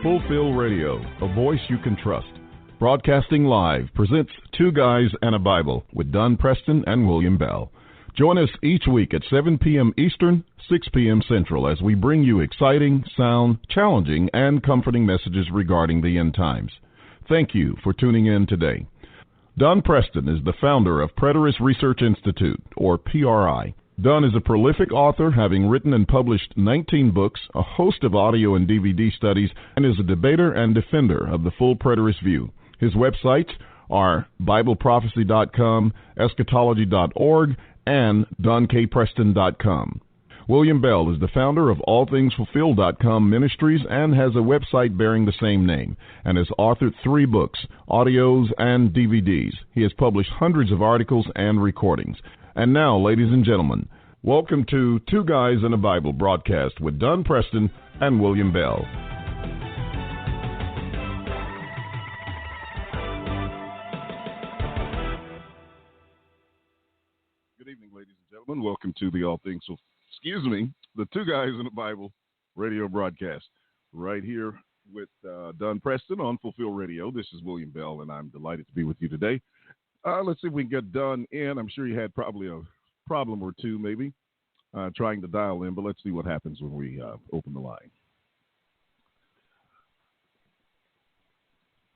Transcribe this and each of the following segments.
Fulfill Radio, a voice you can trust. Broadcasting live presents Two Guys and a Bible with Don Preston and William Bell. Join us each week at 7 p.m. Eastern, 6 p.m. Central as we bring you exciting, sound, challenging, and comforting messages regarding the end times. Thank you for tuning in today. Don Preston is the founder of Preterist Research Institute, or PRI. Don is a prolific author, having written and published 19 books, a host of audio and DVD studies, and is a debater and defender of the full preterist view. His websites are BibleProphecy.com, Eschatology.org, and DonKPreston.com. William Bell is the founder of AllThingsFulfilled.com Ministries and has a website bearing the same name, and has authored 3 books, audios, and DVDs. He has published hundreds of articles and recordings. And now, ladies and gentlemen, welcome to Two Guys and a Bible broadcast with Don Preston and William Bell. Good evening, ladies and gentlemen. Welcome to the the Two Guys and a Bible radio broadcast right here with Don Preston on Fulfill Radio. This is William Bell, and I'm delighted to be with you today. Let's see if we can get Don in. I'm sure you had probably a problem or two, maybe, trying to dial in, but let's see what happens when we open the line.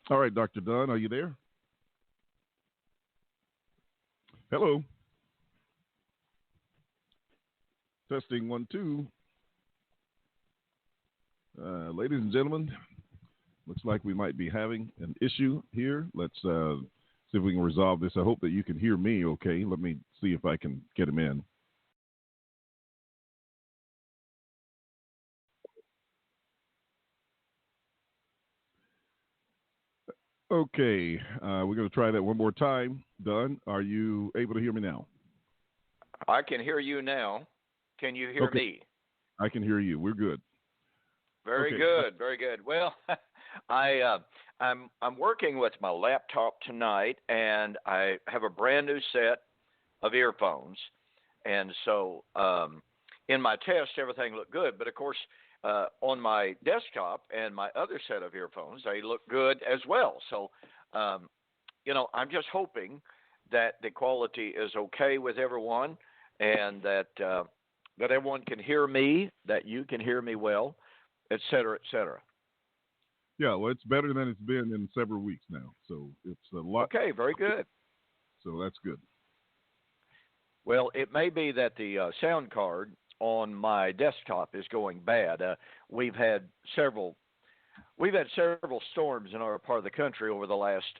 All right, Dr. Don, are you there? Hello. Testing 1, 2. Ladies and gentlemen, looks like we might be having an issue here. Let's see if we can resolve this. I hope that you can hear me okay. Let me see if I can get him in. Okay, we're going to try that one more time. Don, are you able to hear me now? I can hear you now. Can you hear me? I can hear you. We're good. Very good. Very good. Well, I'm working with my laptop tonight, and I have a brand new set of earphones. And so in my test, everything looked good. But, of course, on my desktop and my other set of earphones, they look good as well. So, I'm just hoping that the quality is okay with everyone and that everyone can hear me, that you can hear me well, et cetera, et cetera. Yeah, well, it's better than it's been in several weeks now. So it's a lot. Okay, very good. So that's good. Well, it may be that the sound card on my desktop is going bad. We've had several storms in our part of the country over the last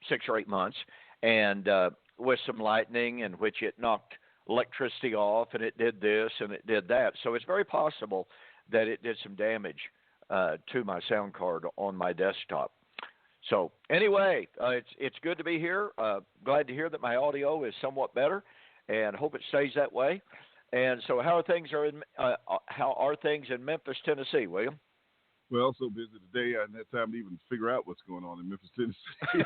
6 or 8 months, and with some lightning in which it knocked electricity off, and it did this and it did that. So it's very possible that it did some damage to my sound card on my desktop. So anyway, it's good to be here. Glad to hear that my audio is somewhat better, and hope it stays that way. And so, how are things in Memphis, Tennessee, William? Well, so busy today, I hadn't had time to even figure out what's going on in Memphis, Tennessee.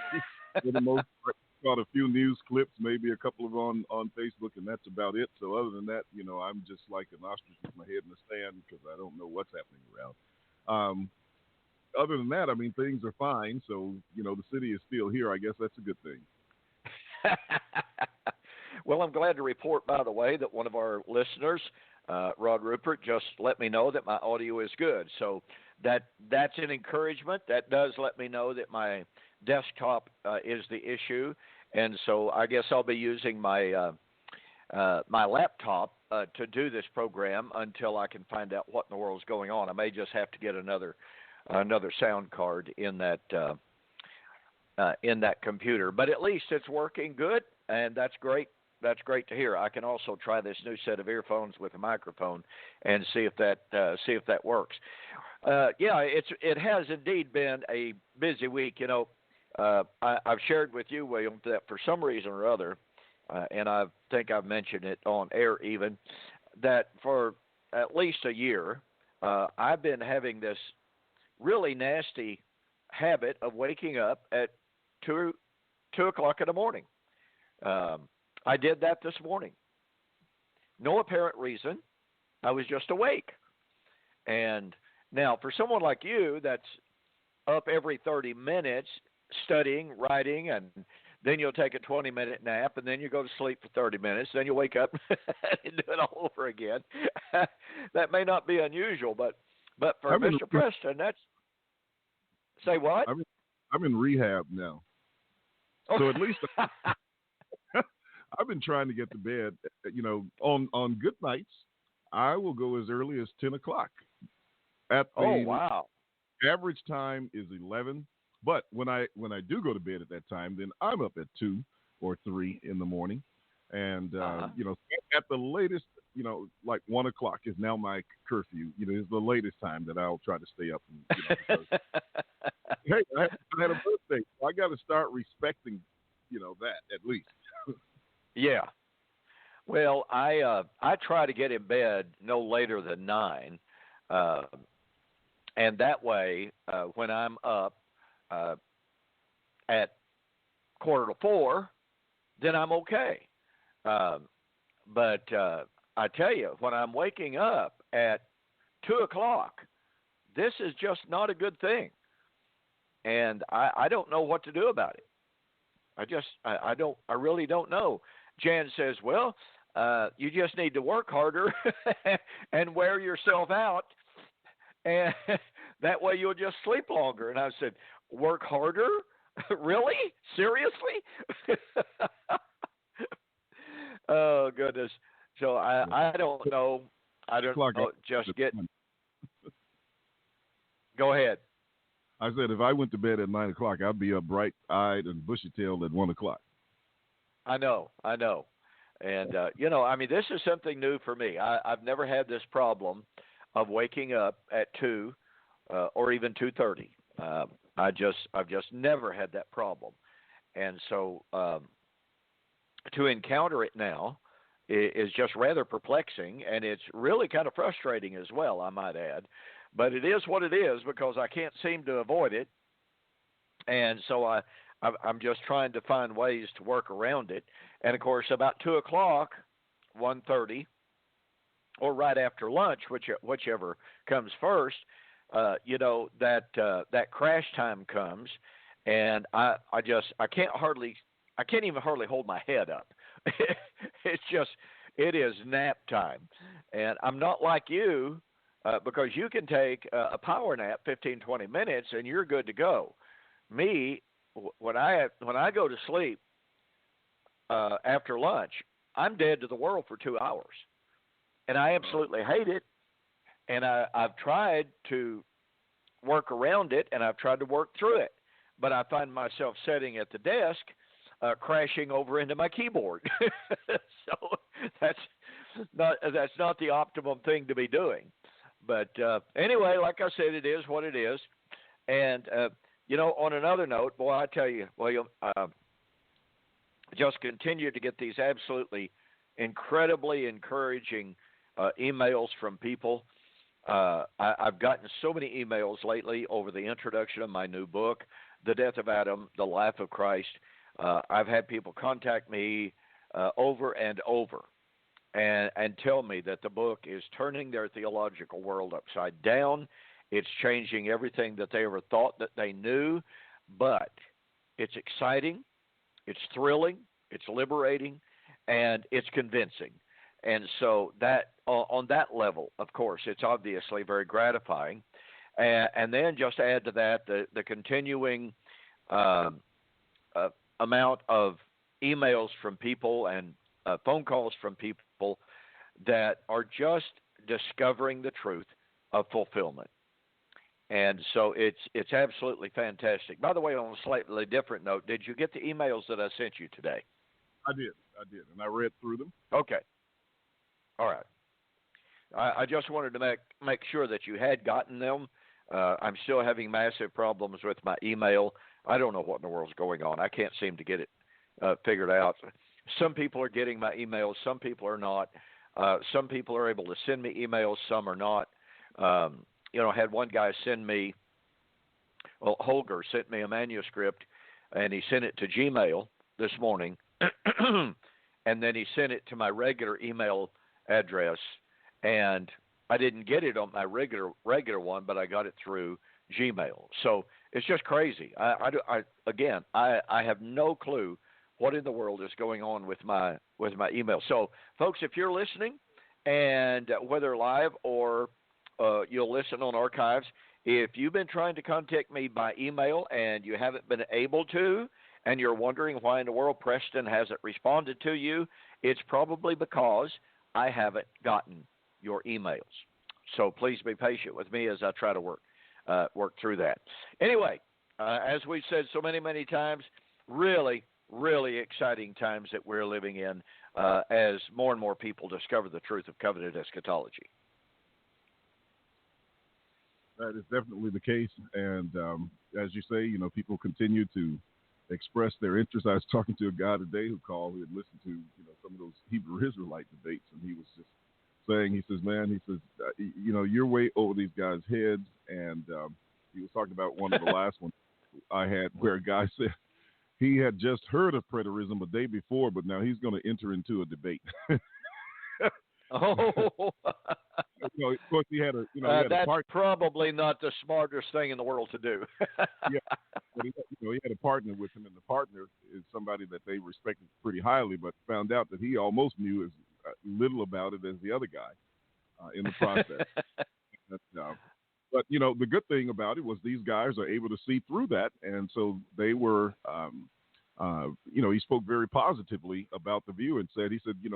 For the most part, caught a few news clips, maybe a couple of on Facebook, and that's about it. So other than that, I'm just like an ostrich with my head in the sand because I don't know what's happening around. Other than that, things are fine. So, the city is still here. I guess that's a good thing. Well, I'm glad to report, by the way, that one of our listeners, Rod Rupert, just let me know that my audio is good. So that's an encouragement. That does let me know that my desktop is the issue. And so I guess I'll be using my my laptop to do this program until I can find out what in the world is going on. I may just have to get another sound card in that computer. But at least it's working good, and that's great. That's great to hear. I can also try this new set of earphones with a microphone and see if that works. It has indeed been a busy week. I've shared with you, William, that for some reason or other, and I think I've mentioned it on air even, that for at least a year, I've been having this really nasty habit of waking up at 2 o'clock in the morning. I did that this morning. No apparent reason. I was just awake. And now, for someone like you that's up every 30 minutes studying, writing, and then you'll take a 20-minute nap, and then you go to sleep for 30 minutes. Then you wake up and do it all over again. That may not be unusual, but for Mr. Preston, that's – say what? I'm in rehab now. So at least I've been trying to get to bed. On good nights, I will go as early as 10 o'clock. Wow. Average time is 11. But when I do go to bed at that time, then I'm up at 2 or 3 in the morning. And, at the latest, like 1 o'clock is now my curfew. Is the latest time that I'll try to stay up. And, hey, I had a birthday, so I got to start respecting, that at least. Yeah. Well, I try to get in bed no later than 9. And that way, when I'm up, at 3:45, then I'm okay. But I tell you, when I'm waking up at 2 o'clock, this is just not a good thing. And I don't know what to do about it. I really don't know. Jan says, well, you just need to work harder and wear yourself out, and that way you'll just sleep longer. And I said, work harder? Really? Seriously? Oh, goodness. So I don't know. I don't know. Go ahead. I said if I went to bed at 9 o'clock, I'd be up bright-eyed and bushy-tailed at 1 o'clock. I know. And, this is something new for me. I've never had this problem of waking up at 2 or even 2:30. I've just never had that problem. And so to encounter it now is just rather perplexing, and it's really kind of frustrating as well, I might add. But it is what it is because I can't seem to avoid it. And so I'm just trying to find ways to work around it. And, of course, about 2 o'clock, 1:30, or right after lunch, whichever comes first, that crash time comes, and I can't even hardly hold my head up. It is nap time, and I'm not like you because you can take a power nap 15, 20 minutes and you're good to go. Me, when I go to sleep after lunch, I'm dead to the world for 2 hours, and I absolutely hate it. And I've tried to work around it, and I've tried to work through it. But I find myself sitting at the desk, crashing over into my keyboard. So that's not the optimum thing to be doing. But anyway, like I said, it is what it is. And, on another note, boy, I tell you, William, just continue to get these absolutely incredibly encouraging emails from people. I've gotten so many emails lately over the introduction of my new book, The Death of Adam, The Life of Christ. I've had people contact me over and over and tell me that the book is turning their theological world upside down. It's changing everything that they ever thought that they knew, but it's exciting, it's thrilling, it's liberating, and it's convincing. And so that on that level, of course, it's obviously very gratifying. And then just add to that the continuing amount of emails from people and phone calls from people that are just discovering the truth of fulfillment. And so it's absolutely fantastic. By the way, on a slightly different note, did you get the emails that I sent you today? I did, and I read through them. Okay. All right. I just wanted to make sure that you had gotten them. I'm still having massive problems with my email. I don't know what in the world's going on. I can't seem to get it figured out. Some people are getting my emails. Some people are not. Some people are able to send me emails. Some are not. I had one guy send me, Holger sent me a manuscript, and he sent it to Gmail this morning, and then he sent it to my regular email address, and I didn't get it on my regular one, but I got it through Gmail. So It's just crazy. I have no clue what in the world is going on with my email. So, folks, if you're listening, and whether live or you'll listen on archives, if you've been trying to contact me by email and you haven't been able to, and you're wondering why in the world Preston hasn't responded to you, it's probably because I haven't gotten your emails. So please be patient with me as I try to work through that. Anyway, as we've said so many times, really, really exciting times that we're living in as more and more people discover the truth of covenant eschatology. That is definitely the case. And as you say, people continue to express their interest. I was talking to a guy today who called, who had listened to, some of those Hebrew Israelite debates, and he was just saying, he says, you're way over these guys' heads. And he was talking about one of the last ones I had where a guy said he had just heard of preterism a day before, but now he's going to enter into a debate. Oh, of course he had a, that's probably not the smartest thing in the world to do. Yeah, but he had a partner with him, and the partner is somebody that they respected pretty highly, but found out that he almost knew as little about it as the other guy in the process. But the good thing about it was these guys are able to see through that, and so they were. He spoke very positively about the view and said,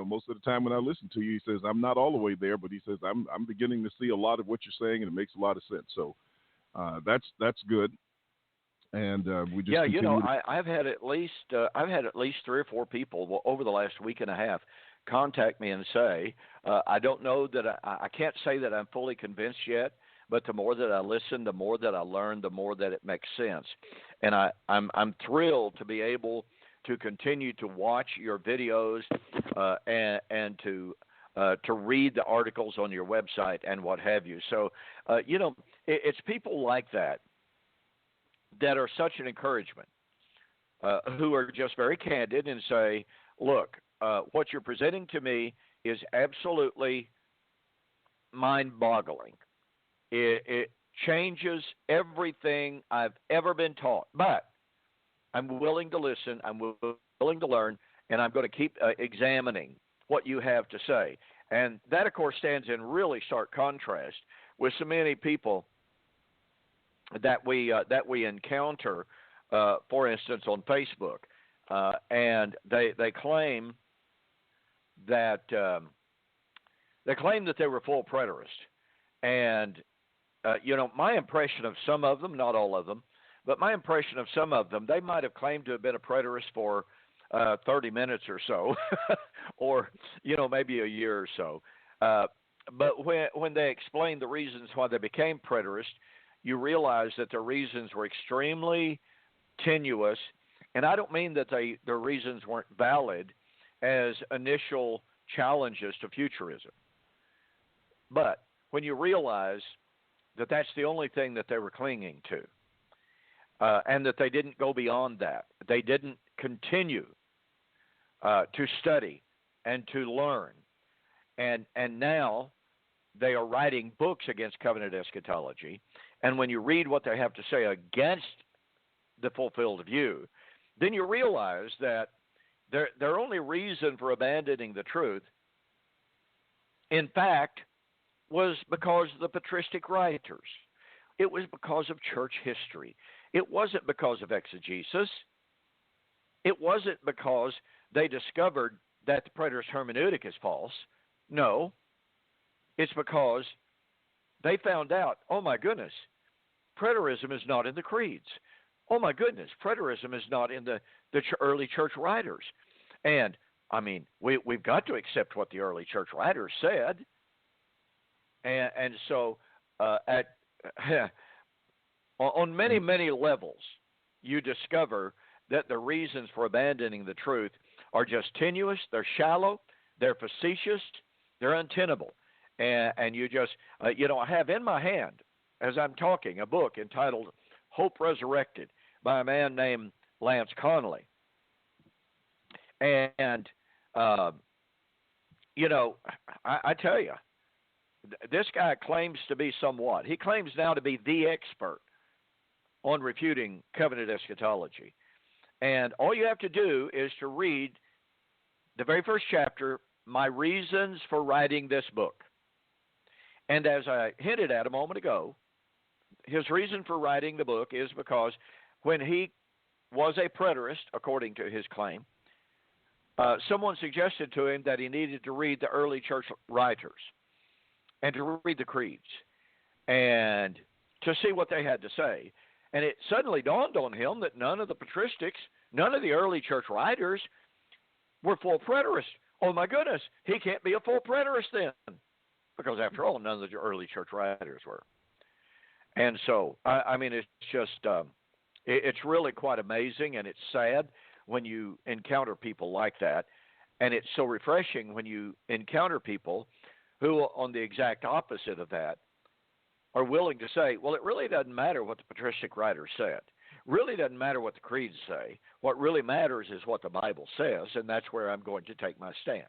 most of the time when I listen to you, he says, I'm not all the way there, but he says, I'm beginning to see a lot of what you're saying, and it makes a lot of sense. So that's good. And we just I've had at least 3 or 4 people over the last week and a half contact me and say, I don't know that I can't say that I'm fully convinced yet, but the more that I listen, the more that I learn, the more that it makes sense. And I'm thrilled to be able to continue to watch your videos and to read the articles on your website and what have you. So, it's people like that are such an encouragement, who are just very candid and say, look, what you're presenting to me is absolutely mind-boggling. It changes everything I've ever been taught, but I'm willing to listen, I'm willing to learn, and I'm going to keep examining what you have to say. And that, of course, stands in really stark contrast with so many people that we encounter, for instance, on Facebook, and they claim that they were full preterists, and my impression of some of them, not all of them, but my impression of some of them, they might have claimed to have been a preterist for 30 minutes or so, or maybe a year or so. But when they explained the reasons why they became preterists, you realize that their reasons were extremely tenuous, and I don't mean that their reasons weren't valid as initial challenges to futurism. But when you realize that that's the only thing that they were clinging to, and that they didn't go beyond that, they didn't continue to study and to learn, and now they are writing books against covenant eschatology. And when you read what they have to say against the fulfilled view, then you realize that their only reason for abandoning the truth, in fact, was because of the patristic writers. It was because of church history. It wasn't because of exegesis. It wasn't because they discovered that the preterist hermeneutic is false. No, it's because they found out, oh my goodness, preterism is not in the creeds. Oh my goodness, preterism is not in the early church writers. And, I mean, we've got to accept what the early church writers said. And so on many levels, you discover that the reasons for abandoning the truth are just tenuous, they're shallow, they're facetious, they're untenable. And you just, I have in my hand, as I'm talking, a book entitled Hope Resurrected by a man named Lance Conley. And, I tell you, this guy claims to be somewhat. He claims now to be the expert on refuting covenant eschatology. And all you have to do is to read the very first chapter, My Reasons for Writing This Book. And as I hinted at a moment ago, his reason for writing the book is because when he was a preterist, according to his claim, someone suggested to him that he needed to read the early church writers and to read the creeds and to see what they had to say. And it suddenly dawned on him that none of the patristics, none of the early church writers were full preterists. Oh, my goodness, he can't be a full preterist then, because after all, none of the early church writers were. And so, I mean, it's just, it's really quite amazing, and it's sad when you encounter people like that. And it's so refreshing when you encounter people who, on the exact opposite of that, are willing to say, well, it really doesn't matter what the patristic writers said. Really doesn't matter what the creeds say. What really matters is what the Bible says, and that's where I'm going to take my stand.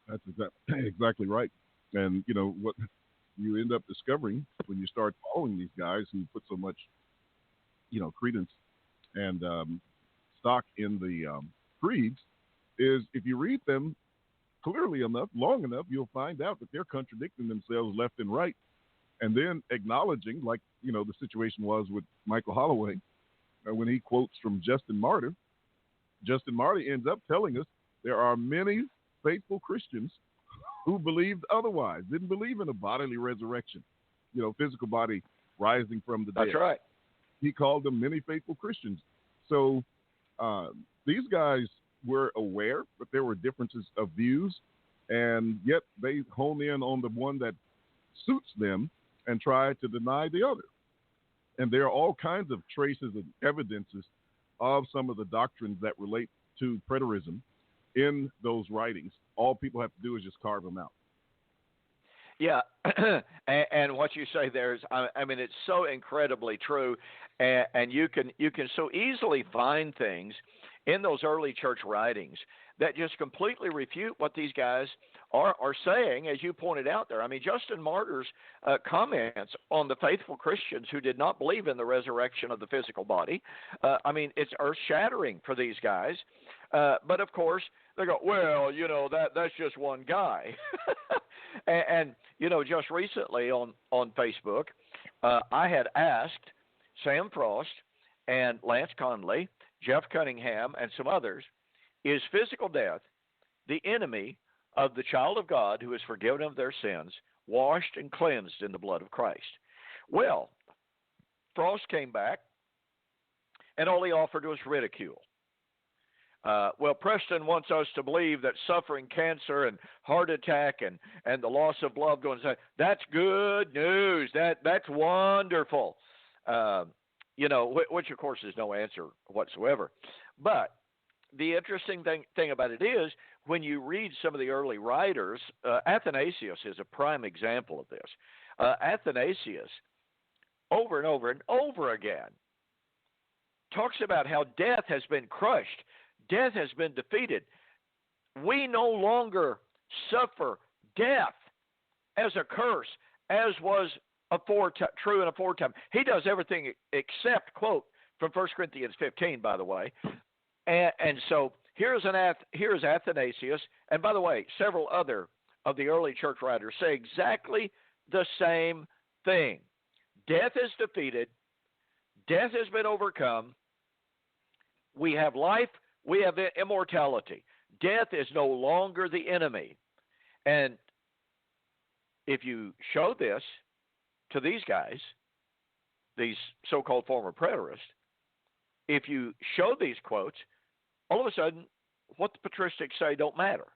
That's exactly right. And, you know, what you end up discovering when you start following these guys who put so much, you know, credence and stock in the creeds is if you read them clearly enough, long enough, you'll find out that they're contradicting themselves left and right. And then acknowledging, like, you know, the situation was with Michael Holloway, when he quotes from Justin Martyr. Justin Martyr ends up telling us there are many faithful Christians who believed otherwise, didn't believe in a bodily resurrection, you know, physical body rising from the dead. That's right. He called them many faithful Christians. So these guys were aware that there were differences of views, and yet they hone in on the one that suits them and try to deny the other. And there are all kinds of traces and evidences of some of the doctrines that relate to preterism in those writings. All people have to do is just carve them out. Yeah, and what you say there is, I mean, it's so incredibly true, and you can so easily find things in those early church writings that just completely refute what these guys are saying, as you pointed out there. I mean, Justin Martyr's comments on the faithful Christians who did not believe in the resurrection of the physical body, I mean, it's earth-shattering for these guys. But, of course, they go, well, you know, that's just one guy. and, you know, just recently on Facebook, I had asked Sam Frost and Lance Conley, Jeff Cunningham, and some others, is physical death the enemy of the child of God who is forgiven of their sins, washed and cleansed in the blood of Christ? Well, Frost came back, and all he offered was ridicule. Well, Preston wants us to believe that suffering cancer and heart attack and the loss of loved ones, that's good news. That's wonderful. You know, which of course is no answer whatsoever. But the interesting thing about it is when you read some of the early writers, Athanasius is a prime example of this. Athanasius, over and over and over again, talks about how death has been crushed. Death has been defeated. We no longer suffer death as a curse, as was true in aforetime. He does everything except, quote, from 1 Corinthians 15, by the way. And so here's Athanasius. And by the way, several other of the early church writers say exactly the same thing. Death is defeated. Death has been overcome. We have life. We have immortality. Death is no longer the enemy. And if you show this to these guys, these so-called former preterists, if you show these quotes, all of a sudden, what the patristics say don't matter.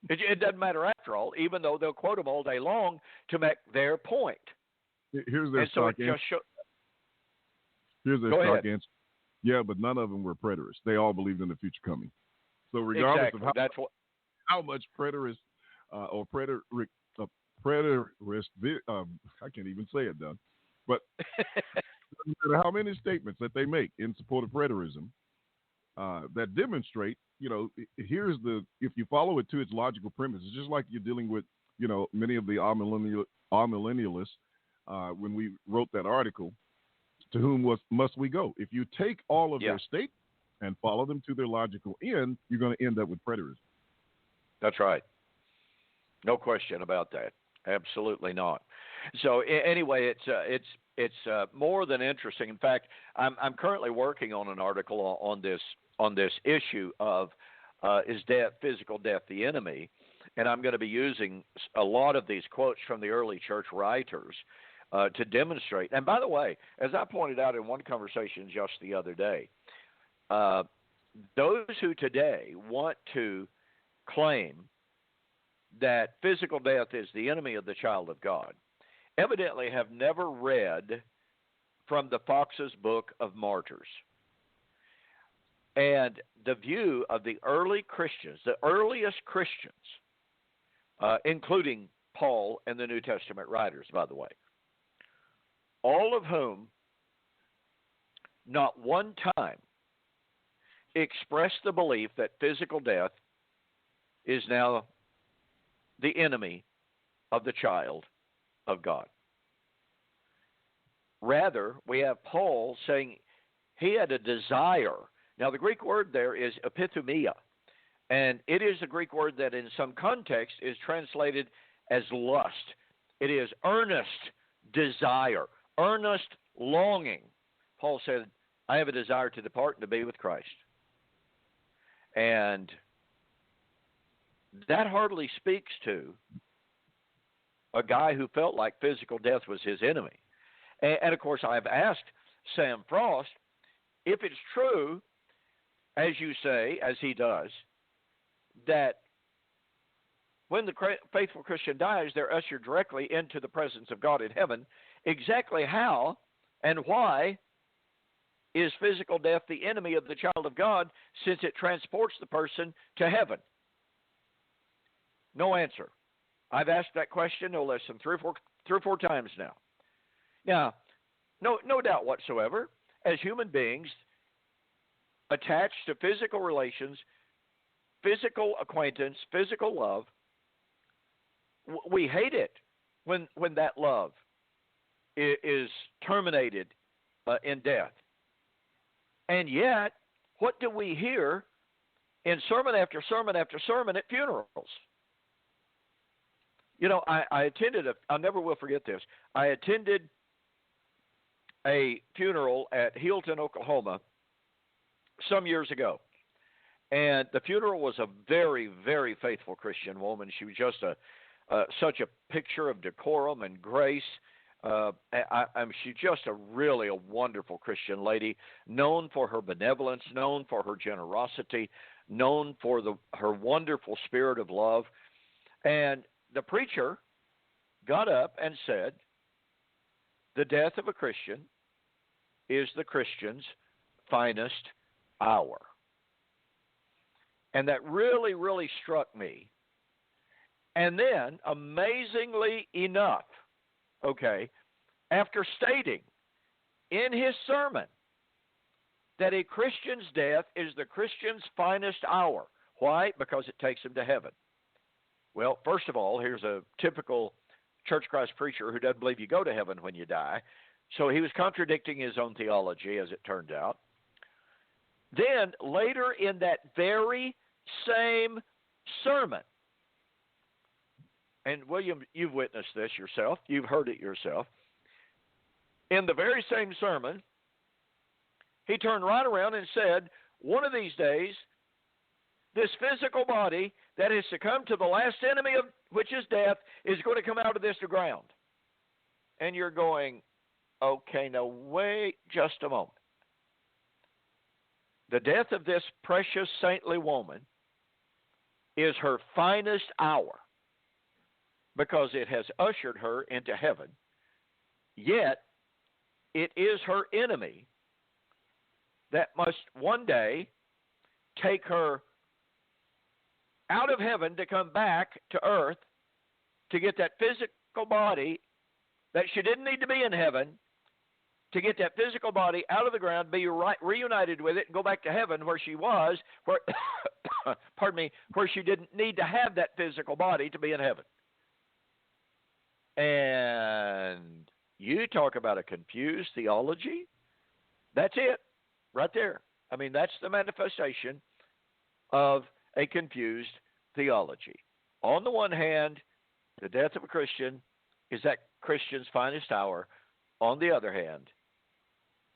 It doesn't matter after all, even though they'll quote them all day long to make their point. Here's their stock answer. Here's their stock answer. Yeah, but none of them were preterists. They all believed in the future coming. So regardless of how much preterist or preterist, I can't even say it, Doug. But no matter how many statements that they make in support of preterism that demonstrate, you know, if you follow it to its logical premise, it's just like you're dealing with, you know, many of the amillennialists when we wrote that article, to whom must we go? If you take all of their state and follow them to their logical end, you're going to end up with preterism. That's right. No question about that. Absolutely not. So anyway, it's more than interesting. In fact, I'm currently working on an article on this issue of is physical death the enemy, and I'm going to be using a lot of these quotes from the early church writers to demonstrate. And by the way, as I pointed out in one conversation just the other day, those who today want to claim that physical death is the enemy of the child of God evidently have never read from the Fox's Book of Martyrs. And the view of the early Christians, the earliest Christians, including Paul and the New Testament writers, by the way, all of whom not one time expressed the belief that physical death is now the enemy of the child of God. Rather, we have Paul saying he had a desire. Now, the Greek word there is epithumia, and it is a Greek word that in some context is translated as lust. It is earnest desire, earnest longing. Paul said, I have a desire to depart and to be with Christ. And that hardly speaks to a guy who felt like physical death was his enemy. And of course, I've asked Sam Frost, if it's true, as you say, as he does, that when the faithful Christian dies, they're ushered directly into the presence of God in heaven, exactly how and why is physical death the enemy of the child of God, since it transports the person to heaven? No answer. I've asked that question no less than three or four times now. Now, no doubt whatsoever, as human beings attached to physical relations, physical acquaintance, physical love, we hate it when that love is terminated in death. And yet, what do we hear in sermon after sermon after sermon at funerals? You know, I attended I never will forget this. I attended a funeral at Hilton, Oklahoma, some years ago. And the funeral was a very, very faithful Christian woman. She was just such a picture of decorum and grace. She's just really a wonderful Christian lady, known for her benevolence, known for her generosity, known for her wonderful spirit of love. And the preacher got up and said, the death of a Christian is the Christian's finest hour. And that really, really struck me. And then, amazingly enough, after stating in his sermon that a Christian's death is the Christian's finest hour. Why? Because it takes him to heaven. Well, first of all, here's a typical Church of Christ preacher who doesn't believe you go to heaven when you die. So he was contradicting his own theology, as it turned out. Then, later in that very same sermon, and William, you've witnessed this yourself, you've heard it yourself, in the very same sermon, he turned right around and said, one of these days, this physical body that has succumbed to the last enemy, of which is death, is going to come out of this ground. And you're going, okay, now wait just a moment. The death of this precious saintly woman is her finest hour because it has ushered her into heaven. Yet, it is her enemy that must one day take her out of heaven to come back to earth to get that physical body that she didn't need to be in heaven, to get that physical body out of the ground, be reunited with it, and go back to heaven where she was, where, where she didn't need to have that physical body to be in heaven. And You talk about a confused theology. That's it, right there. I mean, that's the manifestation of a confused theology. On the one hand, the death of a Christian is that Christian's finest hour. On the other hand,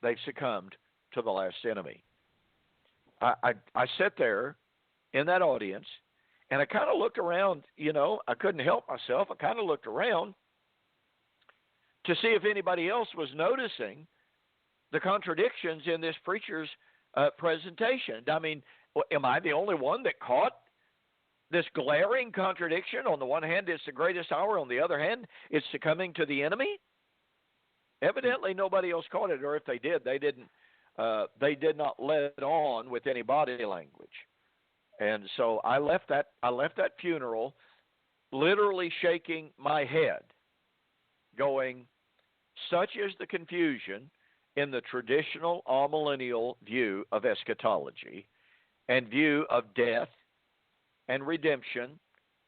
they've succumbed to the last enemy. I sat there in that audience, and I kind of looked around. I couldn't help myself. I kind of looked around to see if anybody else was noticing the contradictions in this preacher's presentation. I mean, am I the only one that caught this glaring contradiction? On the one hand, it's the greatest hour. On the other hand, it's succumbing to the enemy. Evidently, nobody else caught it, or if they did, they didn't. They did not let it on with any body language. And so I left that funeral literally shaking my head, going, such is the confusion in the traditional amillennial view of eschatology and view of death and redemption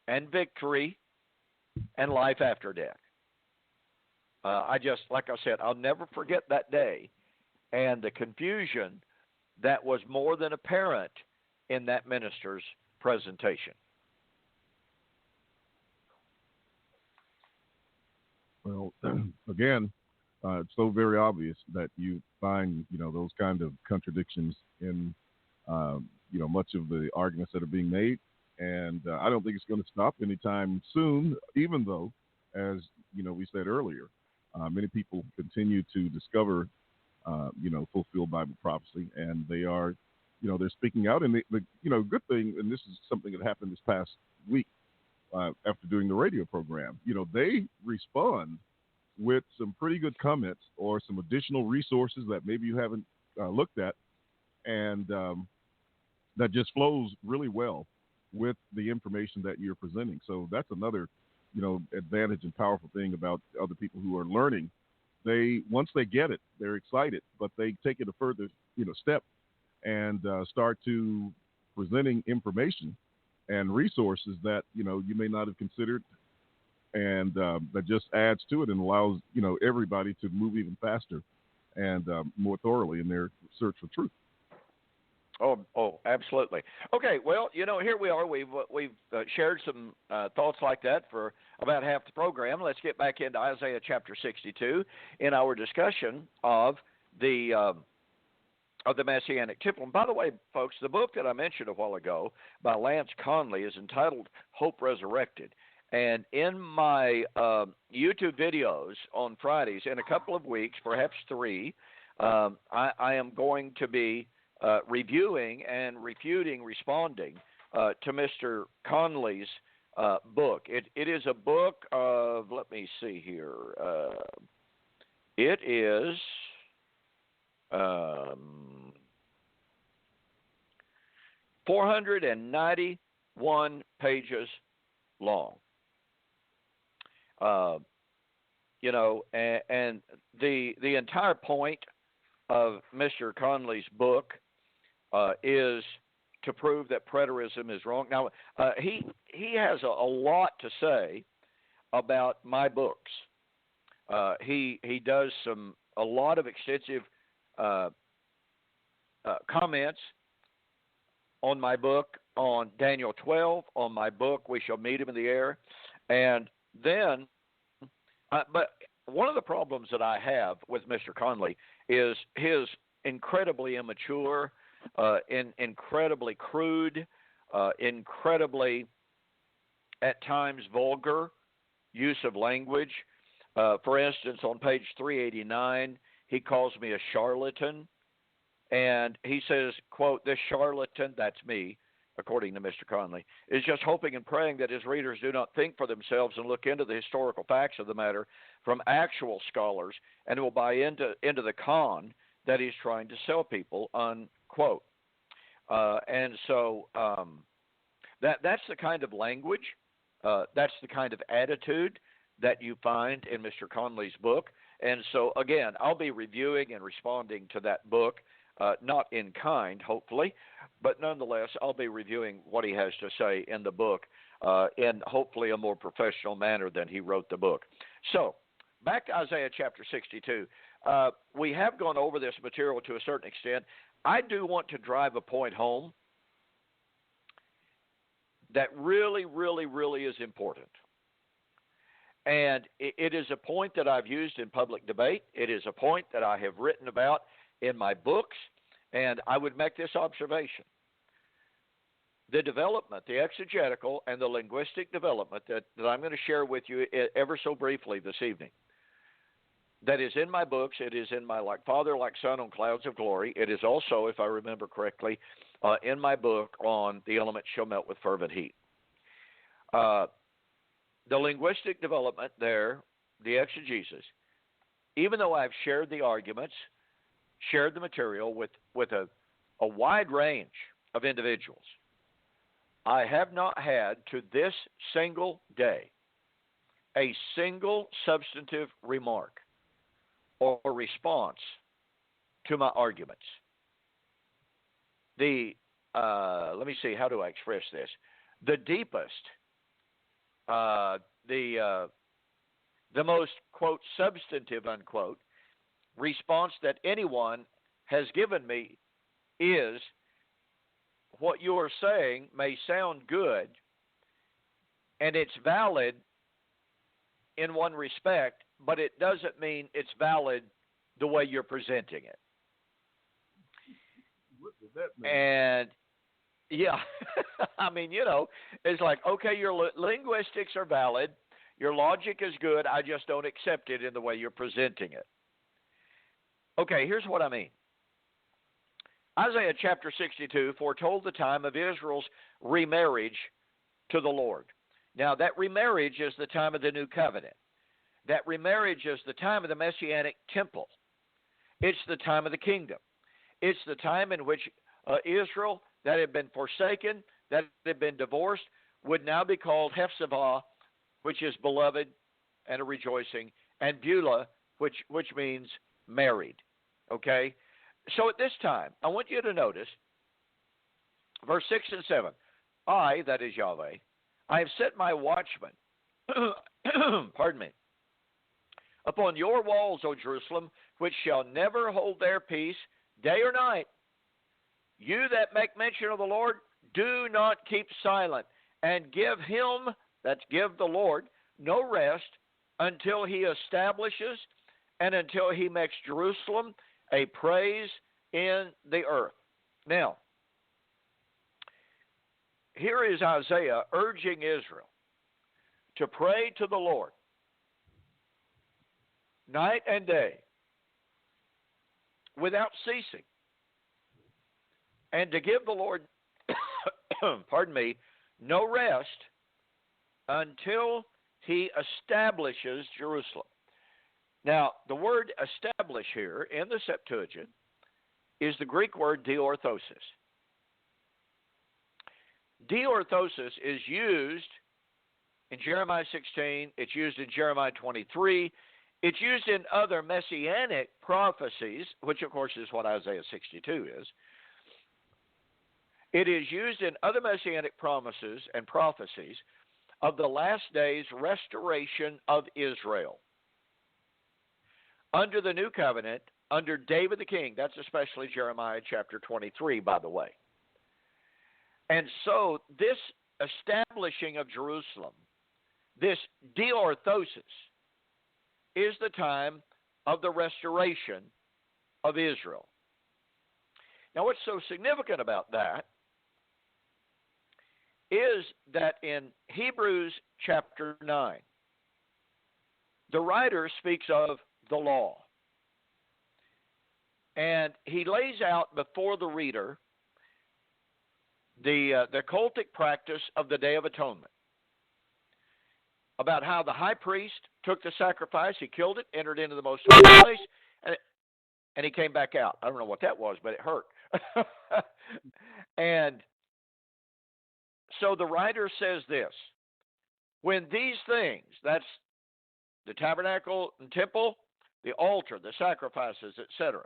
and victory and life after death. Like I said, I'll never forget that day and the confusion that was more than apparent in that minister's presentation. Well, again, it's so very obvious that you find, those kind of contradictions in, much of the arguments that are being made. And I don't think it's going to stop anytime soon, even though, as, we said earlier, many people continue to discover, fulfilled Bible prophecy, and they are, they're speaking out. And the good thing, and this is something that happened this past week after doing the radio program, they respond with some pretty good comments or some additional resources that maybe you haven't looked at, and that just flows really well with the information that you're presenting. So that's another, advantage and powerful thing about other people who are learning. Once they get it, they're excited, but they take it a further, step and start to presenting information and resources that, you may not have considered, and that just adds to it and allows, everybody to move even faster and more thoroughly in their search for truth. Oh, absolutely. Okay, well, here we are. We've shared some thoughts like that for about half the program. Let's get back into Isaiah chapter 62 in our discussion of the Messianic temple. And by the way, folks, the book that I mentioned a while ago by Lance Conley is entitled Hope Resurrected. And in my YouTube videos on Fridays, in a couple of weeks, perhaps 3, I am going to be reviewing and responding to Mr. Conley's book. It is a book of, let me see here, it is 491 pages long. And the entire point of Mr. Conley's book is to prove that preterism is wrong. Now, he has a lot to say about my books. He does a lot of extensive comments on my book, on Daniel 12, on my book, We Shall Meet Him in the Air. And then, but one of the problems that I have with Mr. Conley is his incredibly immature, incredibly crude, incredibly, at times, vulgar use of language. For instance, on page 389, he calls me a charlatan, and he says, quote, "This charlatan," that's me, according to Mr. Conley, "is just hoping and praying that his readers do not think for themselves and look into the historical facts of the matter from actual scholars and will buy into the con that he's trying to sell people," unquote. And so that's the kind of language, that's the kind of attitude that you find in Mr. Conley's book. And so, again, I'll be reviewing and responding to that book, not in kind, hopefully, but nonetheless, I'll be reviewing what he has to say in the book in hopefully a more professional manner than he wrote the book. So back to Isaiah chapter 62. We have gone over this material to a certain extent. I do want to drive a point home that really, really, really is important. And it is a point that I've used in public debate. It is a point that I have written about in my books. And I would make this observation. The development, the exegetical and the linguistic development that I'm going to share with you ever so briefly this evening, that is in my books. It is in my Like Father, Like Son on Clouds of Glory. It is also, if I remember correctly, in my book on The Elements Shall Melt with Fervent Heat. The linguistic development there, the exegesis, even though I've shared the arguments, shared the material with a wide range of individuals, I have not had to this single day a single substantive remark or response to my arguments. Let me see, how do I express this? The deepest, the most, quote, substantive, unquote, response that anyone has given me is, what you are saying may sound good, and it's valid in one respect, but it doesn't mean it's valid the way you're presenting it. What does that mean? And yeah, I mean, it's like, okay, your linguistics are valid, your logic is good, I just don't accept it in the way you're presenting it. Okay, here's what I mean. Isaiah chapter 62 foretold the time of Israel's remarriage to the Lord. Now, that remarriage is the time of the new covenant. That remarriage is the time of the Messianic temple. It's the time of the kingdom. It's the time in which Israel, that had been forsaken, that had been divorced, would now be called Hephzibah, which is beloved and a rejoicing, and Beulah, which means married. Okay? So at this time, I want you to notice verse 6 and 7. I, that is Yahweh, I have set my watchmen, pardon me, upon your walls, O Jerusalem, which shall never hold their peace day or night. You that make mention of the Lord, do not keep silent, and give him, that's give the Lord, no rest until he establishes and until he makes Jerusalem a praise in the earth. Now, here is Isaiah urging Israel to pray to the Lord night and day without ceasing, and to give the Lord, pardon me, no rest until he establishes Jerusalem. Now, the word establish here in the Septuagint is the Greek word diorthosis. Diorthosis is used in Jeremiah 16. It's used in Jeremiah 23. It's used in other messianic prophecies, which, of course, is what Isaiah 62 is. It is used in other messianic promises and prophecies of the last days restoration of Israel. Under the new covenant, under David the king, that's especially Jeremiah chapter 23, by the way. And so this establishing of Jerusalem, this diorthosis, is the time of the restoration of Israel. Now, what's so significant about that is that in Hebrews chapter 9, the writer speaks of the law. And he lays out before the reader the cultic practice of the Day of Atonement, about how the high priest took the sacrifice, he killed it, entered into the most holy place, and he came back out. I don't know what that was, but it hurt. And so the writer says this: when these things, that's the tabernacle and temple, the altar, the sacrifices, etc.,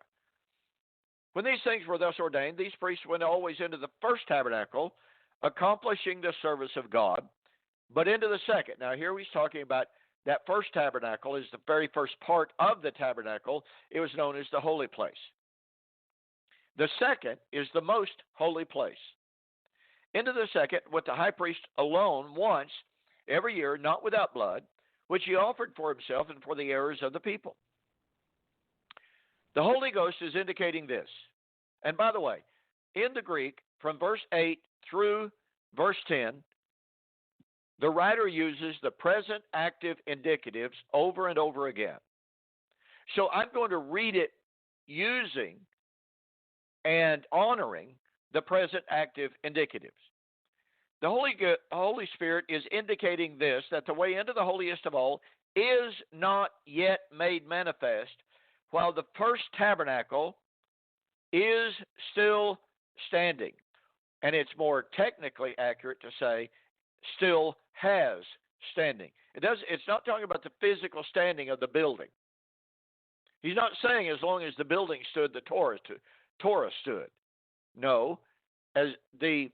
when these things were thus ordained, these priests went always into the first tabernacle, accomplishing the service of God, but into the second. Now here he's talking about that first tabernacle is the very first part of the tabernacle. It was known as the holy place. The second is the most holy place. Into the second, what the high priest alone once every year, not without blood, which he offered for himself and for the errors of the people. The Holy Ghost is indicating this. And by the way, in the Greek, from verse 8 through verse 10, the writer uses the present active indicatives over and over again. So I'm going to read it using and honoring the present active indicatives. The Holy Spirit is indicating this, that the way into the holiest of all is not yet made manifest, while the first tabernacle is still standing. And it's more technically accurate to say still has standing. It's not talking about the physical standing of the building. He's not saying as long as the building stood, the Torah stood. No, as the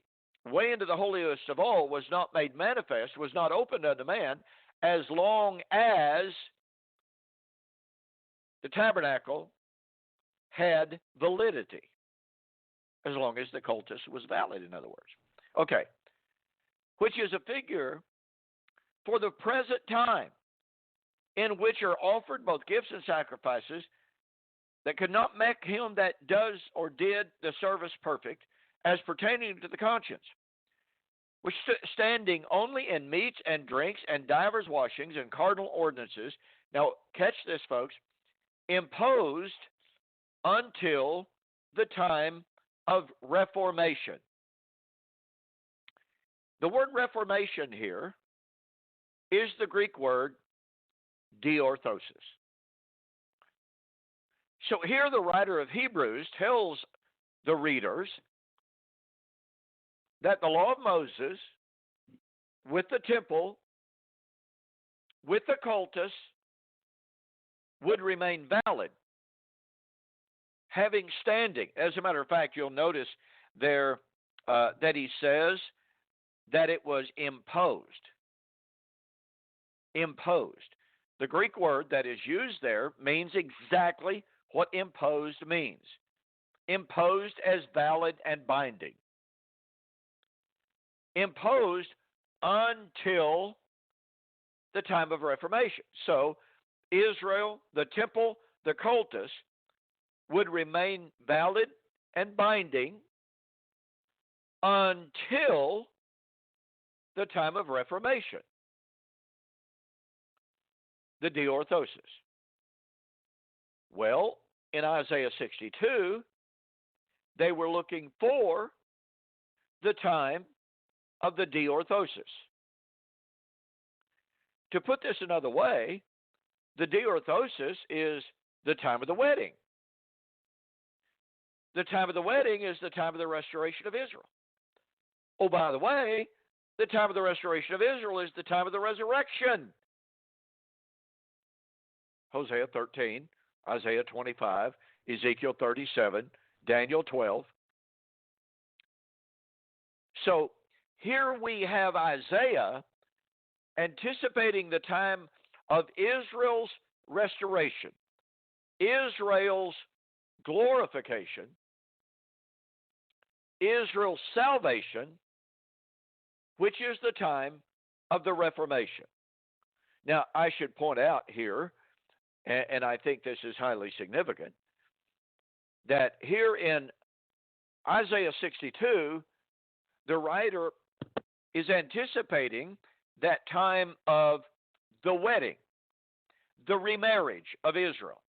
way into the holiest of all was not made manifest, was not opened unto man, as long as the tabernacle had validity, as long as the cultus was valid, in other words. Okay, which is a figure for the present time, in which are offered both gifts and sacrifices that could not make him that does or did the service perfect, as pertaining to the conscience, which standing only in meats and drinks and divers washings and cardinal ordinances. Now, catch this, folks, imposed until the time of Reformation. The word Reformation here is the Greek word diorthosis. So here the writer of Hebrews tells the readers that the law of Moses, with the temple, with the cultus, would remain valid, having standing. As a matter of fact, you'll notice there that he says that it was imposed. Imposed. The Greek word that is used there means exactly what imposed means. Imposed as valid and binding. Imposed until the time of Reformation. So Israel, the temple, the cultus would remain valid and binding until the time of Reformation, the diorthosis. Well, in Isaiah 62, they were looking for the time of the diorthosis. To put this another way, the diorthosis is the time of the wedding. The time of the wedding is the time of the restoration of Israel. Oh, by the way, the time of the restoration of Israel is the time of the resurrection. Hosea 13, Isaiah 25, Ezekiel 37, Daniel 12. So here we have Isaiah anticipating the time of Israel's restoration, Israel's glorification, Israel's salvation, which is the time of the Reformation. Now, I should point out here, and I think this is highly significant, that here in Isaiah 62, the writer is anticipating that time of the wedding, the remarriage of Israel,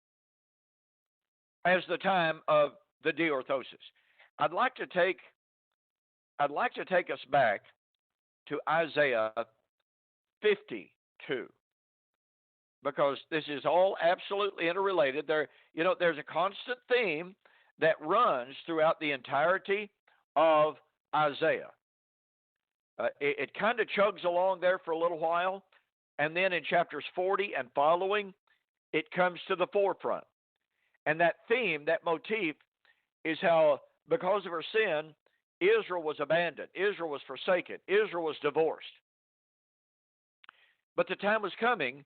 as the time of the diorthosis. I'd like to take us back to Isaiah 52, because this is all absolutely interrelated. There's a constant theme that runs throughout the entirety of Isaiah. It kind of chugs along there for a little while, and then in chapters 40 and following, it comes to the forefront. And that theme, that motif, is how, because of her sin, Israel was abandoned, Israel was forsaken, Israel was divorced. But the time was coming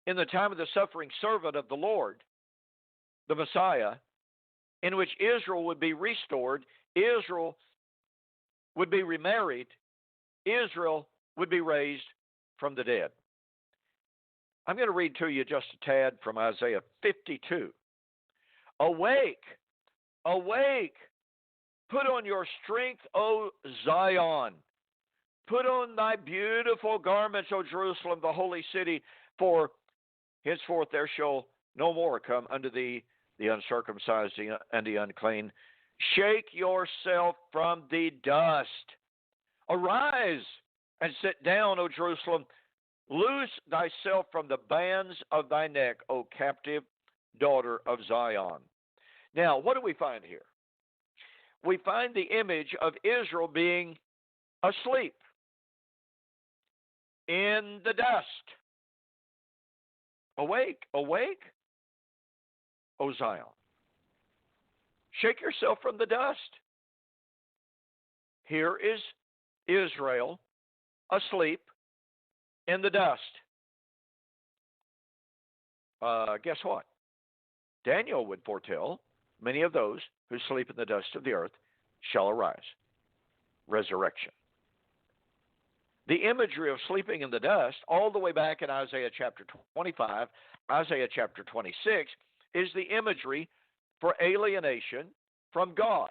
in the time of the suffering servant of the Lord, the Messiah, in which Israel would be restored, Israel would be remarried, Israel would be raised from the dead. I'm going to read to you just a tad from Isaiah 52. Awake, awake, put on your strength, O Zion. Put on thy beautiful garments, O Jerusalem, the holy city, for henceforth there shall no more come unto thee the uncircumcised and the unclean. Shake yourself from the dust. Arise and sit down, O Jerusalem. Loose thyself from the bands of thy neck, O captive daughter of Zion. Now, what do we find here? We find the image of Israel being asleep in the dust. Awake, awake, O Zion. Shake yourself from the dust. Here is Israel asleep in the dust. Guess what? Daniel would foretell many of those who sleep in the dust of the earth shall arise. Resurrection. The imagery of sleeping in the dust, all the way back in Isaiah chapter 25, Isaiah chapter 26, is the imagery for alienation from God,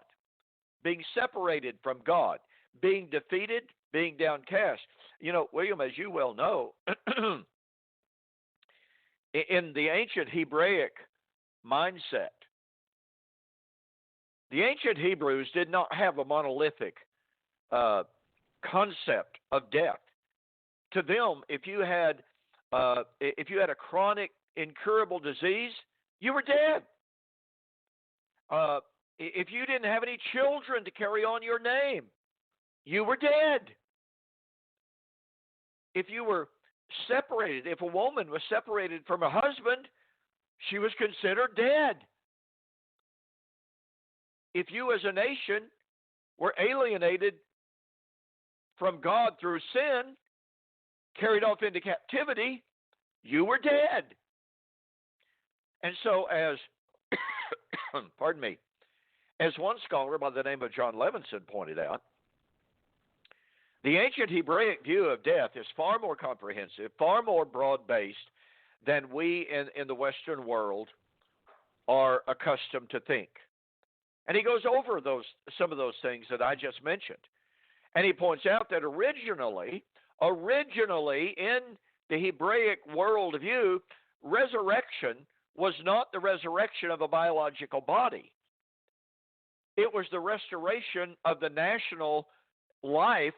being separated from God, being defeated, being downcast. You know, William, as you well know, in the ancient Hebraic mindset, the ancient Hebrews did not have a monolithic concept of death. To them, if you had a chronic, incurable disease, you were dead. If you didn't have any children to carry on your name, you were dead. If you were separated, if a woman was separated from her husband, she was considered dead. If you as a nation were alienated from God through sin, carried off into captivity, you were dead. And so as, pardon me, as one scholar by the name of John Levinson pointed out, the ancient Hebraic view of death is far more comprehensive, far more broad-based than we in the Western world are accustomed to think. And he goes over some of those things that I just mentioned. And he points out that originally in the Hebraic worldview, resurrection was not the resurrection of a biological body. It was the restoration of the national life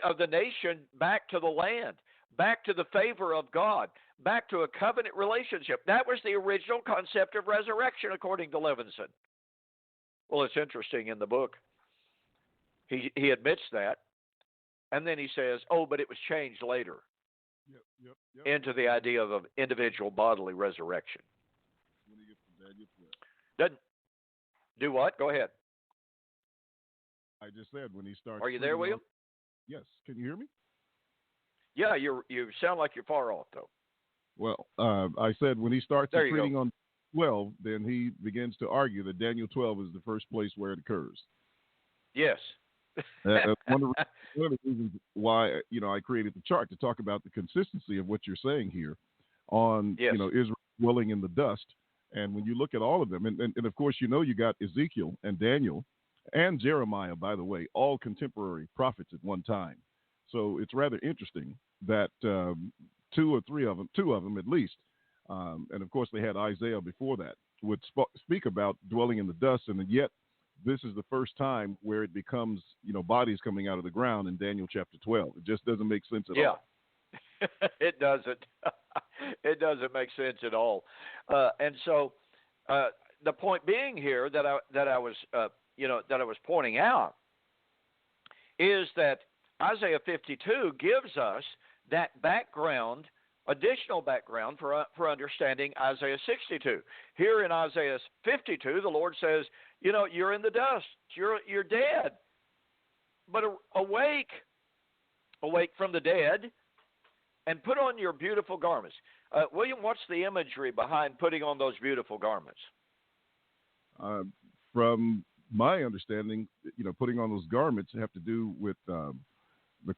of the nation back to the land, back to the favor of God, back to a covenant relationship. That was the original concept of resurrection, according to Levinson. Well, it's interesting in the book. He admits that, and then he says, but it was changed later Yep. into the idea of an individual bodily resurrection. When you get to Daniel 12. Doesn't do what? Go ahead. I just said when he starts. Are you there, William? Yes. Can you hear me? Yeah, you sound like you're far off, though. Well, I said when he starts treating on 12, then he begins to argue that Daniel 12 is the first place where it occurs. Yes. One of the reasons why I created the chart to talk about the consistency of what you're saying here on Israel dwelling in the dust. And when you look at all of them, and of course you got Ezekiel and Daniel and Jeremiah, by the way, all contemporary prophets at one time. So it's rather interesting that two of them at least, and of course they had Isaiah before that, would speak about dwelling in the dust, and yet this is the first time where it becomes, bodies coming out of the ground in Daniel chapter 12. It just doesn't make sense at all. Yeah, it doesn't. It doesn't make sense at all. And so the point being here that I was pointing out is that Isaiah 52 gives us that background, additional background for understanding Isaiah 62. Here in Isaiah 52, the Lord says, you're in the dust, you're dead, but awake from the dead, and put on your beautiful garments. William, what's the imagery behind putting on those beautiful garments? From my understanding, putting on those garments have to do with the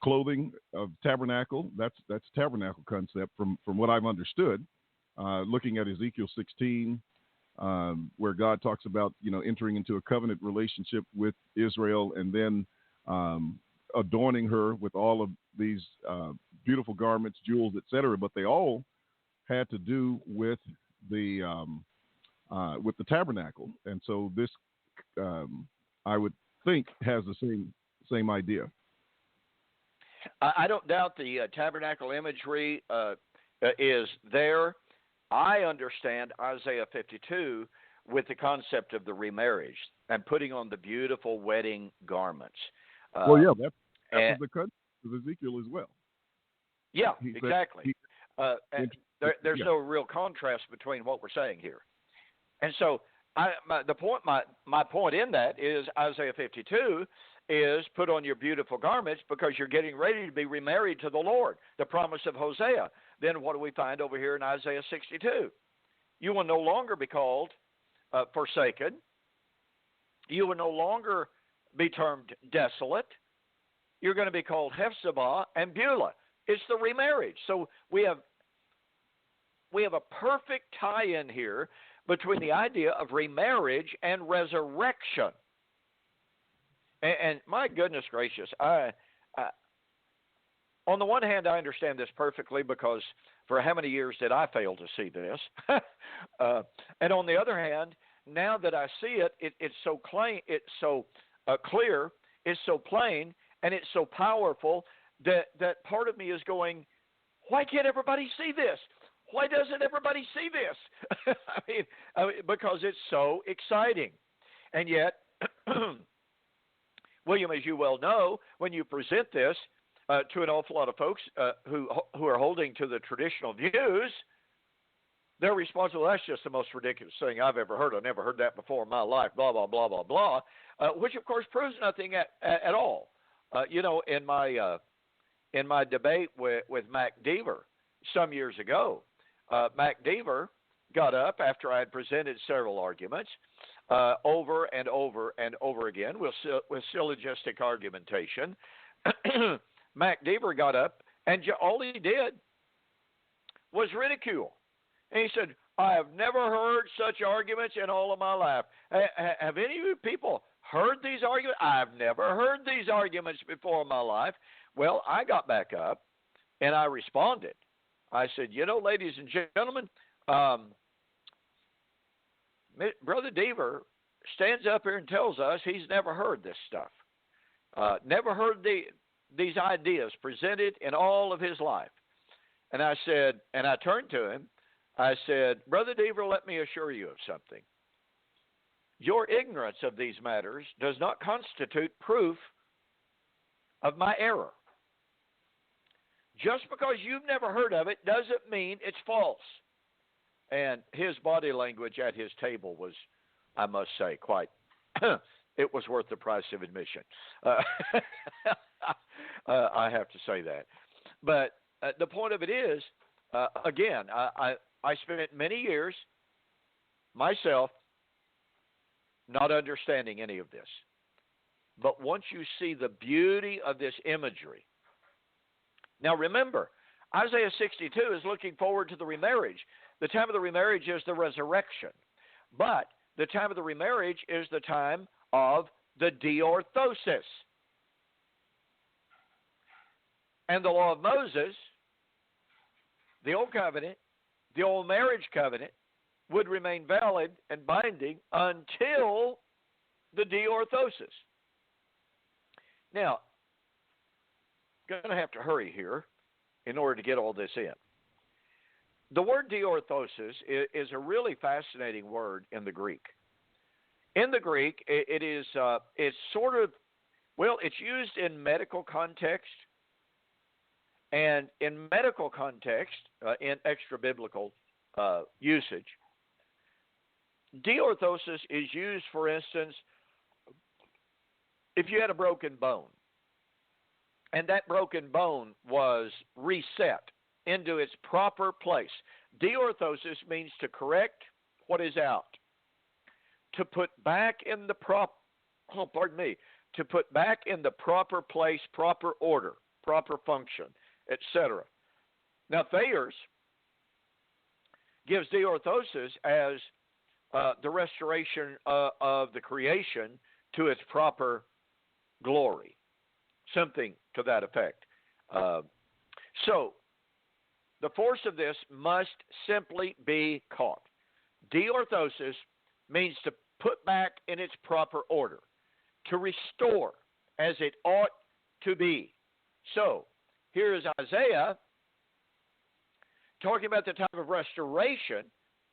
clothing of tabernacle. That's tabernacle concept from what I've understood. Looking at Ezekiel 16, where God talks about entering into a covenant relationship with Israel, and then adorning her with all of these beautiful garments, jewels, etc. But they all had to do with the tabernacle, and so this I would think has the same idea. I don't doubt the tabernacle imagery is there. I understand Isaiah 52 with the concept of the remarriage and putting on the beautiful wedding garments. That was the concept of Ezekiel as well. Yeah, exactly. There's no real contrast between what we're saying here. And so my point in that is Isaiah 52 is put on your beautiful garments because you're getting ready to be remarried to the Lord, the promise of Hosea. Then what do we find over here in Isaiah 62? You will no longer be called forsaken. You will no longer be termed desolate. You're going to be called Hephzibah and Beulah. It's the remarriage. So we have a perfect tie-in here between the idea of remarriage and resurrection. And my goodness gracious, on the one hand, I understand this perfectly because for how many years did I fail to see this? And on the other hand, now that I see it, it's so clear, it's so clear, it's so plain, and it's so powerful that part of me is going, why can't everybody see this? Why doesn't everybody see this? I mean, because it's so exciting. And yet, William, as you well know, when you present this to an awful lot of folks who are holding to the traditional views, their response, well, that's just the most ridiculous thing I've ever heard. I never heard that before in my life, blah, blah, blah, blah, blah, which, of course, proves nothing at all. In my debate with Mac Deaver some years ago, Mac Deaver got up after I had presented several arguments over and over and over again with syllogistic argumentation. Mac Deaver got up, and all he did was ridicule. And he said, I have never heard such arguments in all of my life. Have any of you people heard these arguments? I've never heard these arguments before in my life. Well, I got back up, and I responded. I said, ladies and gentlemen, Brother Deaver stands up here and tells us he's never heard this stuff, never heard these ideas presented in all of his life. And I said, and I turned to him, I said, Brother Deaver, let me assure you of something. Your ignorance of these matters does not constitute proof of my error. Just because you've never heard of it doesn't mean it's false. And his body language at his table was, I must say, quite, it was worth the price of admission. I have to say that. But the point of it is, again, I spent many years myself not understanding any of this. But once you see the beauty of this imagery, now remember, Isaiah 62 is looking forward to the remarriage. The time of the remarriage is the resurrection. But the time of the remarriage is the time of the diorthosis. And the law of Moses, the old covenant, the old marriage covenant, would remain valid and binding until the diorthosis. Now, going to have to hurry here in order to get all this in. The word diorthosis is a really fascinating word in the Greek. In the Greek, it's sort of, it's used in medical context. And in medical context, in extra-biblical usage, diorthosis is used, for instance, if you had a broken bone, and that broken bone was reset into its proper place. Diorthosis means to correct what is out, to put back in the to put back in the proper place, proper order, proper function, etc. Now, Thayer's gives diorthosis as the restoration of the creation to its proper glory, something to that effect. So, the force of this must simply be caught. Diorthosis means to put back in its proper order, to restore as it ought to be. So, here is Isaiah talking about the time of restoration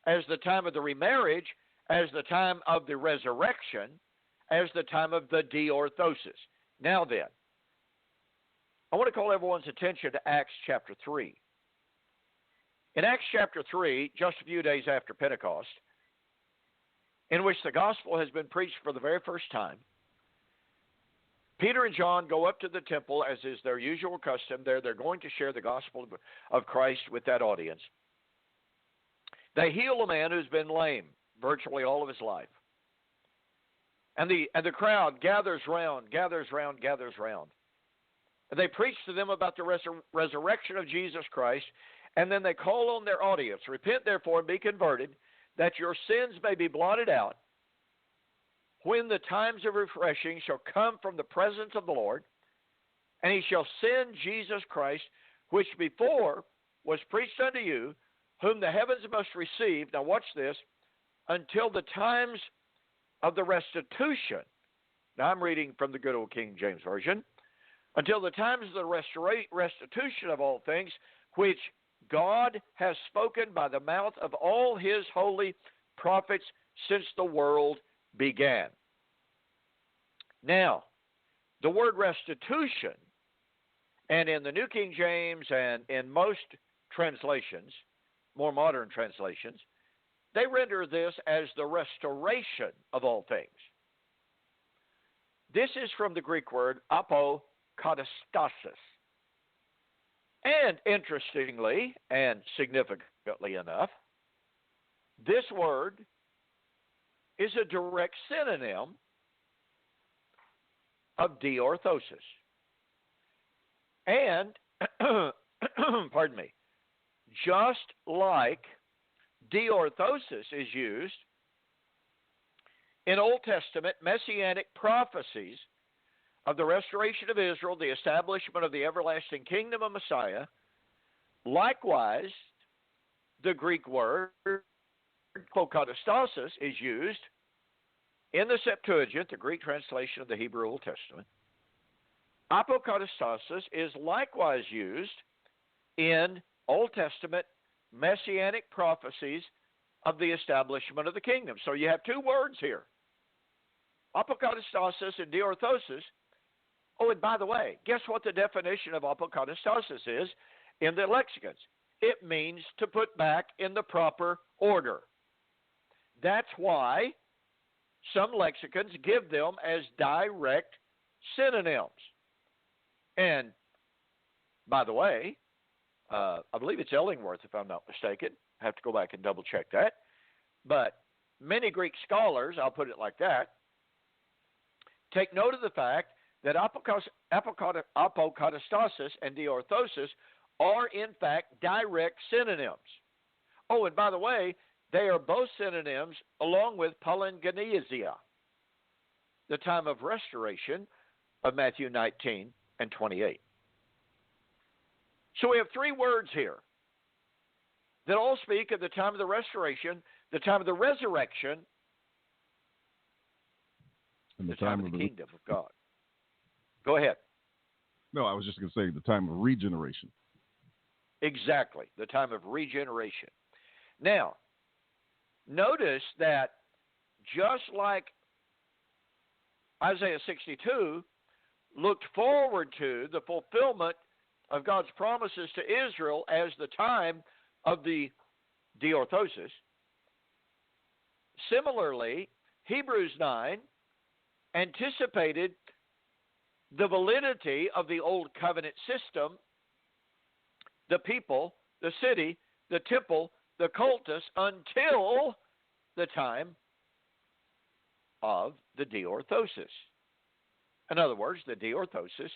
as the time of the remarriage, as the time of the resurrection, as the time of the diorthosis. Now then, I want to call everyone's attention to Acts chapter 3. In Acts chapter 3, just a few days after Pentecost, in which the gospel has been preached for the very first time, Peter and John go up to the temple, as is their usual custom. They're going to share the gospel of Christ with that audience. They heal a man who's been lame virtually all of his life. And the crowd gathers round. And they preach to them about the resurrection of Jesus Christ. And then they call on their audience, repent therefore and be converted, that your sins may be blotted out, when the times of refreshing shall come from the presence of the Lord, and he shall send Jesus Christ, which before was preached unto you, whom the heavens must receive, now watch this, until the times of the restitution. Now I'm reading from the good old King James Version. Until the times of the restitution of all things, which God has spoken by the mouth of all his holy prophets since the world began. Now, the word restitution, and in the New King James and in most translations, more modern translations, they render this as the restoration of all things. This is from the Greek word apokatastasis. And interestingly and significantly enough, this word is a direct synonym of diorthosis. And, pardon me, just like diorthosis is used in Old Testament messianic prophecies of the restoration of Israel, the establishment of the everlasting kingdom of Messiah, likewise, the Greek word apokatastasis is used in the Septuagint, the Greek translation of the Hebrew Old Testament. Apokatastasis is likewise used in Old Testament messianic prophecies of the establishment of the kingdom. So you have two words here, apokatastasis and diorthosis. Oh, and by the way, guess what the definition of apokatastasis is in the lexicons? It means to put back in the proper order. That's why some lexicons give them as direct synonyms. And, by the way, I believe it's Ellingworth, if I'm not mistaken. I have to go back and double-check that. But many Greek scholars, I'll put it like that, take note of the fact that apokatastasis and diorthosis are, in fact, direct synonyms. Oh, and by the way, they are both synonyms along with palingenesia, the time of restoration of Matthew 19 and 28. So we have three words here that all speak of the time of the restoration, the time of the resurrection, and the time of the kingdom of God. Go ahead. No, I was just going to say the time of regeneration. Exactly, the time of regeneration. Now, notice that just like Isaiah 62 looked forward to the fulfillment of God's promises to Israel as the time of the diorthosis, similarly, Hebrews 9 anticipated the validity of the old covenant system, the people the city, the temple, the cultus until the time of the diorthosis. In other words, the diorthosis.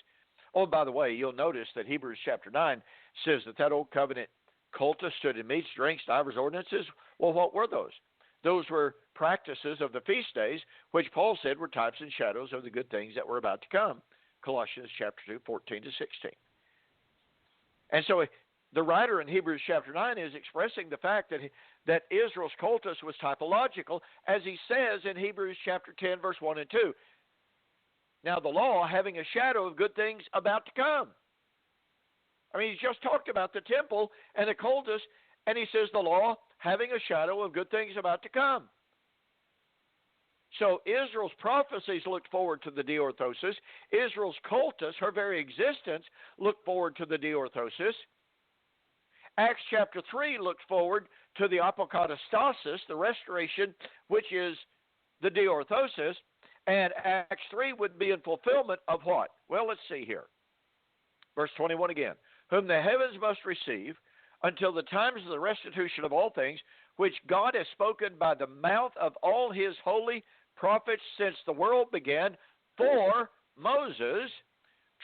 Oh, by the way, you'll notice that Hebrews chapter 9 says that old covenant cultus stood in meats, drinks, divers ordinances. Well, what were those? Those were practices of the feast days, which Paul said were types and shadows of the good things that were about to come. Colossians chapter 2, 14 to 16. And so the writer in Hebrews chapter 9 is expressing the fact that Israel's cultus was typological, as he says in Hebrews chapter 10, verse 1 and 2. Now, the law having a shadow of good things about to come. I mean, he's just talked about the temple and the cultus, and he says the law having a shadow of good things about to come. So Israel's prophecies looked forward to the diorthosis. Israel's cultus, her very existence, looked forward to the diorthosis. Acts chapter 3 looked forward to the apokatastasis, the restoration, which is the diorthosis. And Acts 3 would be in fulfillment of what? Well, let's see here. Verse 21 again. Whom the heavens must receive until the times of the restitution of all things, which God has spoken by the mouth of all his holy prophets since the world began, for Moses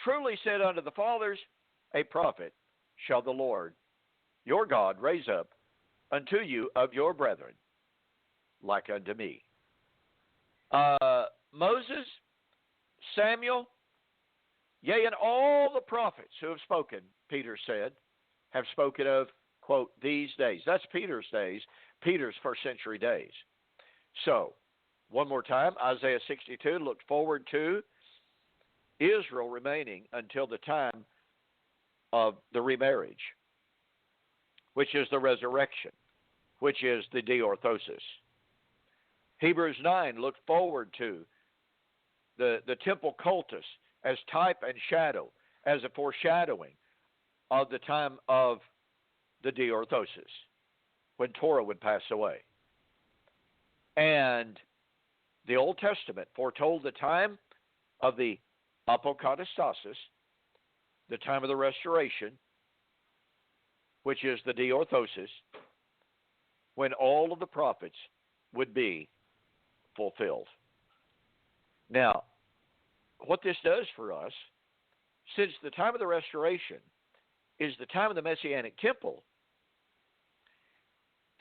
truly said unto the fathers, a prophet shall the Lord your God raise up unto you of your brethren, like unto me. Moses, Samuel, yea, and all the prophets who have spoken, Peter said, have spoken of, quote, these days. That's Peter's days, Peter's first century days. So, one more time, Isaiah 62 looked forward to Israel remaining until the time of the remarriage, which is the resurrection, which is the diorthosis. Hebrews 9 looked forward to the temple cultus as type and shadow, as a foreshadowing of the time of the diorthosis, when Torah would pass away. And the Old Testament foretold the time of the apokatastasis, the time of the restoration, which is the diorthosis, when all of the prophets would be fulfilled. Now, what this does for us, since the time of the restoration is the time of the Messianic temple,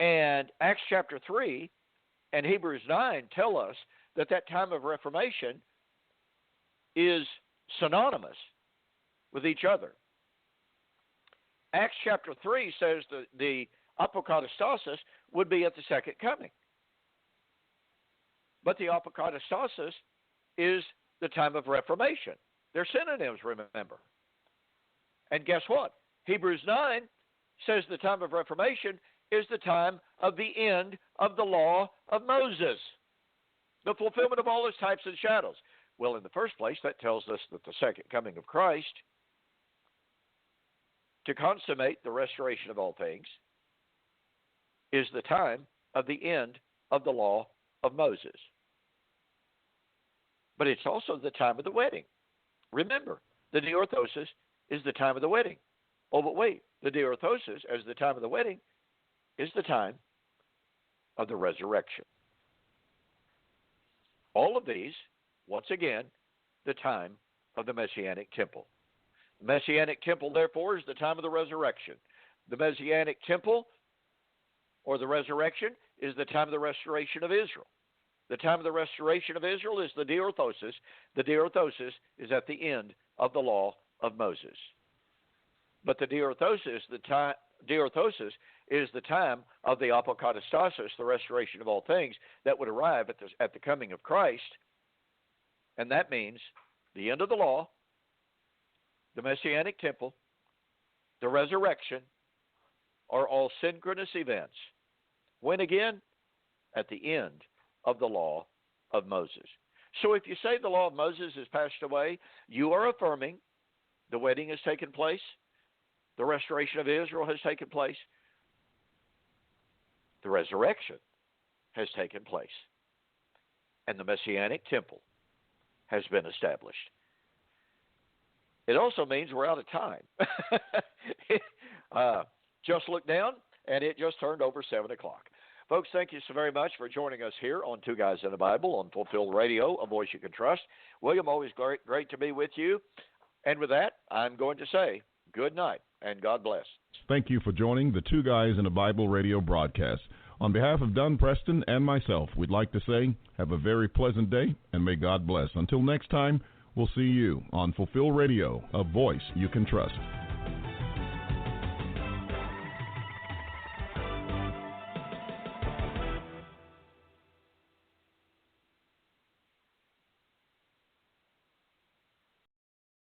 and Acts chapter 3 and Hebrews 9 tell us that time of Reformation is synonymous with each other. Acts chapter 3 says the apokatastasis would be at the second coming. But the apokatastasis is the time of Reformation. They're synonyms, remember. And guess what? Hebrews 9 says the time of Reformation is the time of the end of the law of Moses, the fulfillment of all its types and shadows. Well, in the first place, that tells us that the second coming of Christ, to consummate the restoration of all things, is the time of the end of the law of Moses. But it's also the time of the wedding. Remember, the diorthosis is the time of the wedding. Oh, but wait, the diorthosis, as the time of the wedding, is the time of the resurrection. All of these, once again, the time of the Messianic temple. The Messianic temple, therefore, is the time of the resurrection. The Messianic temple, or the resurrection, is the time of the restoration of Israel. The time of the restoration of Israel is the diorthosis. The diorthosis is at the end of the law of Moses. But the diorthosis is the time of the apokatastasis, the restoration of all things, that would arrive at the coming of Christ. And that means the end of the law, the Messianic temple, the resurrection, are all synchronous events. When again? At the end of the law of Moses. So if you say the law of Moses has passed away, you are affirming the wedding has taken place, the restoration of Israel has taken place, the resurrection has taken place, and the Messianic temple has been established. It also means we're out of time. just looked down, and it just turned over 7 o'clock. Folks, thank you so very much for joining us here on Two Guys in the Bible on Fulfilled Radio, a voice you can trust. William, always great to be with you. And with that, I'm going to say good night and God bless. Thank you for joining the Two Guys in the Bible radio broadcast. On behalf of Dunn Preston and myself, we'd like to say have a very pleasant day and may God bless. Until next time, we'll see you on Fulfilled Radio, a voice you can trust.